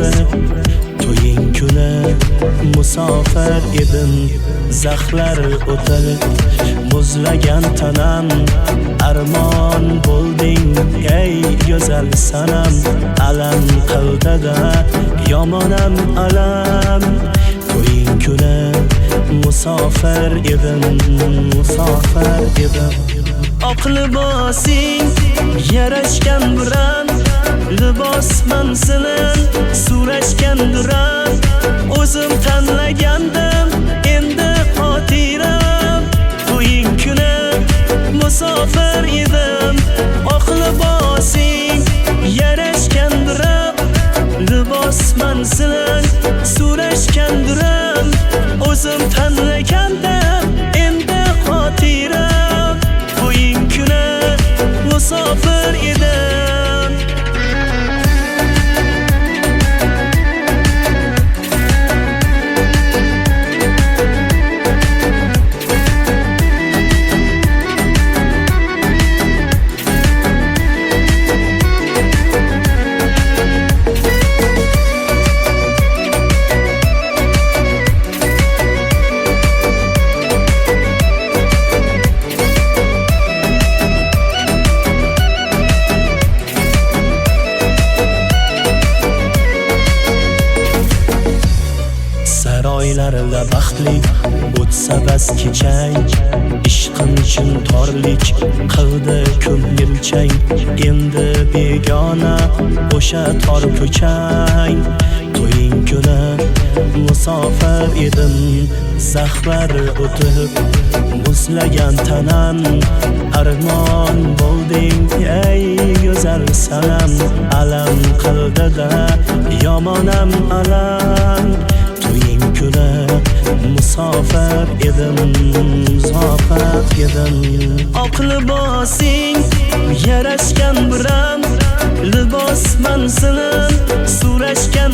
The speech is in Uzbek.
sovib to'ying kuni musofir edim. Zaxlar o'tib muzlagan tanam, armon bo'lding ey go'zal sanam. Alam qildida yomonam alam, to'ying kuni musofir edim, musofir edim. Oq libosing yarashgan biran, libosman sinan so'rashgan duran. O'zim tanlagandim endi xotiram, to'ying kuni musofir edim. Oq libosing yarashgan biran, libosman sinan so'rashgan duran. O'zim tanlagandim endi xotiram, to'ying kuni musofir edim. Saroylarda baxtli o'tsa bas kechang, ishqim uchun torlik qildi ko'ngilchang. Endi begona o'sha tor ko'chang, to'ying kuni musofir edim. Zaxlar o'tib muzlagan tanam, armon bo'lding ey go'zal sanam. Alam qildida yomonam alam, to'ying kuni musofir edim, musofir edim. Oq libosing yarashgan biran, libosman sinan so'rashgan